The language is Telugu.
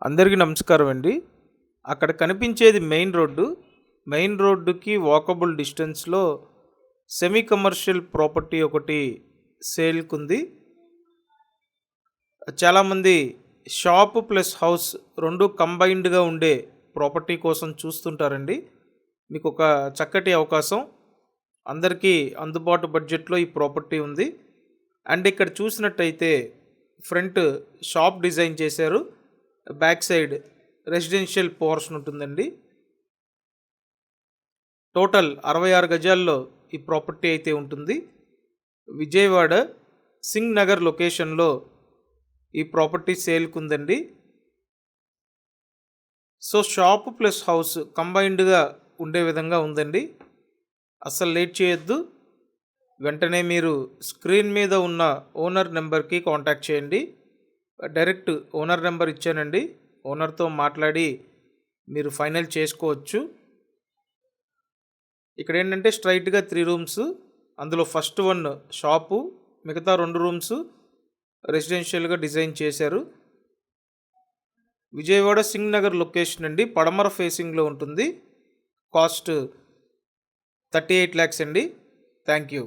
అందరికీ నమస్కారం అండి. అక్కడ కనిపించేది మెయిన్ రోడ్డు. మెయిన్ రోడ్డుకి వాకబుల్ డిస్టెన్స్‌లో సెమీ కమర్షియల్ ప్రాపర్టీ ఒకటి సేల్‌కుంది. చాలామంది షాపు ప్లస్ హౌస్ 2 కంబైన్డ్‌గా ఉండే ప్రాపర్టీ కోసం చూస్తుంటారండి. మీకు ఒక చక్కటి అవకాశం. అందరికీ అందుబాటు బడ్జెట్‌లో ఈ ప్రాపర్టీ ఉంది. అండ్ ఇక్కడ చూసినట్టయితే ఫ్రంట్ షాప్ డిజైన్ చేశారు. బ్యాక్ సైడ్ రెసిడెన్షియల్ పోర్షన్ ఉంటుందండి. టోటల్ 66 గజాల్లో ఈ ప్రాపర్టీ అయితే ఉంటుంది. విజయవాడ సింగ్ నగర్ లొకేషన్లో ఈ ప్రాపర్టీ సేల్కి ఉందండి. సో షాప్ ప్లస్ హౌస్ కంబైన్డ్గా ఉండే విధంగా ఉందండి. అస్సలు లేట్ చేయొద్దు. వెంటనే మీరు స్క్రీన్ మీద ఉన్న ఓనర్ నెంబర్కి కాంటాక్ట్ చేయండి. డైరెక్ట్ ఓనర్ నెంబర్ ఇచ్చానండి. ఓనర్తో మాట్లాడి మీరు ఫైనల్ చేసుకోవచ్చు. ఇక్కడ ఏంటంటే స్ట్రైట్గా 3 రూమ్స్, అందులో ఫస్ట్ 1 షాపు, మిగతా 2 రూమ్స్ రెసిడెన్షియల్గా డిజైన్ చేశారు. విజయవాడ సింగ్ నగర్ లొకేషన్ అండి. పడమర ఫేసింగ్లో ఉంటుంది. కాస్ట్ 38 lakhs అండి. Thank you.